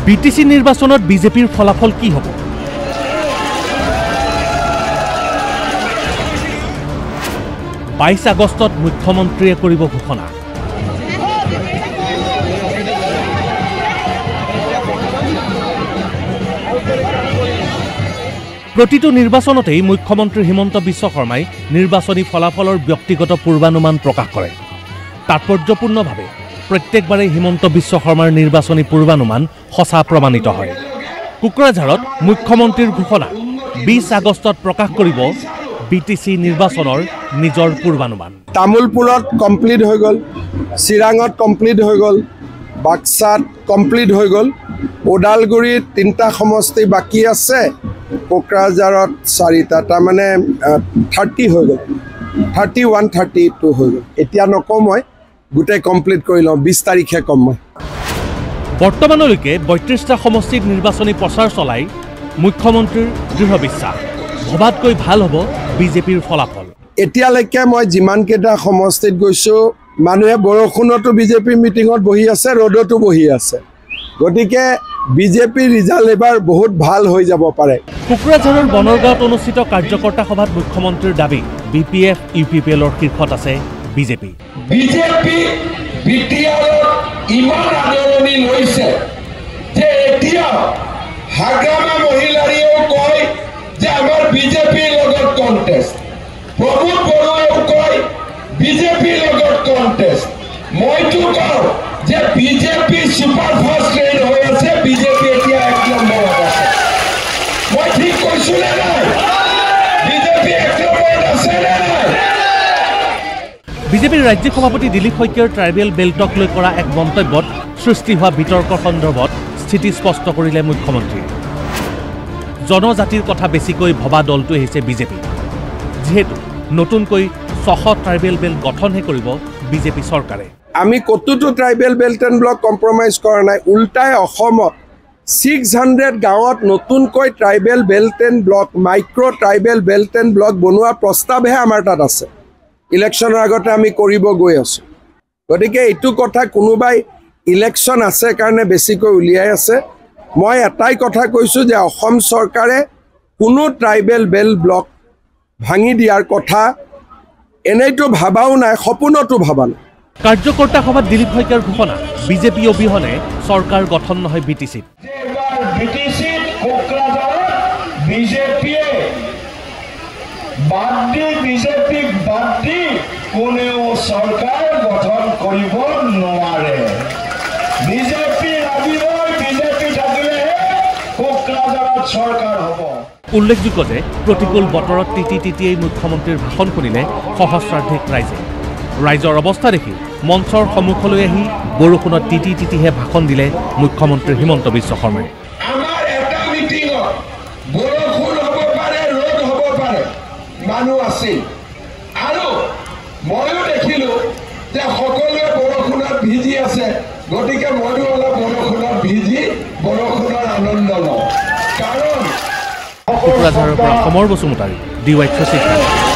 BTC নিৰ্বাচনত বিজেপিৰ ফলাফল কি হ'ব? 22 আগষ্টত মুখ্যমন্ত্ৰীয়ে কৰিব ঘোষণা। প্ৰতিটো নিৰ্বাচনতেই মুখ্যমন্ত্ৰী হিমন্ত বিশ্ব শৰ্মাই নিৰ্বাচনী ফলাফলৰ ব্যক্তিগত পূৰ্বানুমান প্ৰকাশ কৰে। তাৎপৰ্যপূৰ্ণভাৱে প্ৰত্যেকবাৰে হিমন্ত বিশ্ব শৰ্মাৰ নিৰ্বাচনী পূৰ্বানুমান সঁচা প্ৰমাণিত হয়। কোকৰাঝাৰত মুখ্যমন্ত্ৰীৰ ঘোষণা 20 আগষ্টত প্ৰকাশ কৰিব বিটিসি নিৰ্বাচনৰ নিজৰ পূৰ্বানুমান। তামুলপুৰত কমপ্লিট হৈ গ'ল, চিৰাঙত কমপ্লিট হৈ গ'ল, বাক্সাত কমপ্লিট হৈ গ'ল, ওদালগুৰিত 3টা সমষ্টি বাকী আছে, কোকৰাঝাৰত 4টা, তাৰমানে 30 হৈ গ'ল, 31, 32 হৈ গ'ল। এতিয়া নকওঁ মই, গোটেই কমপ্লিট কৰি লওঁ, 20 তাৰিখে কম মই। বৰ্তমানলৈকে 32টা সমষ্টিত নিৰ্বাচনী প্ৰচাৰ চলাই মুখ্যমন্ত্ৰীৰ দৃঢ় বিশ্বাস, ভবাতকৈ ভাল হ'ব বিজেপিৰ ফলাফল। এতিয়ালৈকে মই যিমানকেইটা সমষ্টিত গৈছোঁ, মানুহে বৰষুণতো বিজেপিৰ মিটিঙত বহি আছে, ৰ'দতো বহি আছে। গতিকে বিজেপিৰ ৰিজাল্ট এবাৰ বহুত ভাল হৈ যাব পাৰে। কোকৰাঝাৰৰ বনৰগাঁৱত অনুষ্ঠিত কাৰ্যকৰ্তা সভাত মুখ্যমন্ত্ৰীৰ দাবী, BPF UPPLৰ শীৰ্ষত আছে বিজেপি। বিজেপি বিটিআৰত ইমান আদৰণি লৈছে যে এতিয়া হাগ্ৰামা মহিলাৰীও কয় যে আমাৰ বিজেপিৰ লগত কণ্টেষ্ট, প্ৰমোদ বৰুৱাও কয় বিজেপিৰ লগত কণ্টেষ্ট। মইতো কওঁ যে বিজেপি ছুপাৰফাষ্ট ট্ৰেইন হৈ আছে, বিজেপি এতিয়া 1 নম্বৰত আছে। মই ঠিক কৈছো নে নাই? বিজেপি 1 নম্বৰত আছে নে নাই? বিজেপিৰ ৰাজ্যিক সভাপতি দিলীপ শইকীয়াৰ ট্ৰাইবেল বেল্টক লৈ কৰা এক মন্তব্যত সৃষ্টি হোৱা বিতৰ্কৰ সন্দৰ্ভত স্থিতি স্পষ্ট কৰিলে মুখ্যমন্ত্ৰীয়ে। জনজাতিৰ কথা বেছিকৈ ভবা দলটোৱে হৈছে বিজেপি। যিহেতু নতুনকৈ 600 ট্ৰাইবেল বেল্ট গঠনহে কৰিব বিজেপি চৰকাৰে। আমি কতোতো tribal belt and block compromise কৰা নাই, উল্টাই অসমত 600 গাঁৱত নতুনকৈ tribal belt and block, micro' tribal belt and block বনোৱাৰ প্ৰস্তাৱহে আমাৰ তাত আছে। ইলেকশ্যনৰ আগতে আমি কৰিব গৈ আছোঁ। গতিকে এইটো কথা কোনোবাই ইলেকশ্যন আছে কাৰণে বেছিকৈ উলিয়াই আছে। মই এটাই কথা কৈছোঁ যে অসম চৰকাৰে কোনো ট্ৰাইবেল বেল্ট ব্লক ভাঙি দিয়াৰ কথা এনেইতো ভাবাও নাই, সপোনতো ভাবা নাই। কাৰ্যকৰ্তা সভাত দিলীপ শইকীয়াৰ ঘোষণা, বিজেপি অবিহনে চৰকাৰ গঠন নহয় বিটিসিত। বিটিসিত কোকৰাঝাৰত বিজেপিয়ে বিজেপিক বাদ দি কোনেও চৰকাৰ গঠন কৰিব নোৱাৰে। বিজেপি লাগিবই, বিজেপি থাকিলেহে কোকৰাঝাৰত চৰকাৰ হ'ব। উল্লেখযোগ্য যে প্ৰতিকূল বতৰত তিতিয়েই মুখ্যমন্ত্ৰীৰ ভাষণ শুনিলে সহস্ৰাধিক ৰাইজে। ৰাইজৰ অৱস্থা দেখি মঞ্চৰ সন্মুখলৈ আহি বৰষুণত তিতিহে ভাষণ দিলে মুখ্যমন্ত্ৰী হিমন্ত বিশ্ব শৰ্মাই। আমাৰ এটা মিটিঙত বৰষুণ হ'ব পাৰে, ৰ'দ হ'ব পাৰে, মানুহ আছিল, আৰু ময়ো দেখিলোঁ যে সকলোৱে বৰষুণত ভিজি আছে। গতিকে ময়ো অলপ বৰষুণত ভিজি বৰষুণৰ আনন্দ লওঁ। কাৰণ কোকৰাঝাৰৰ পৰা সমৰ বসুমতাৰী, DY 360।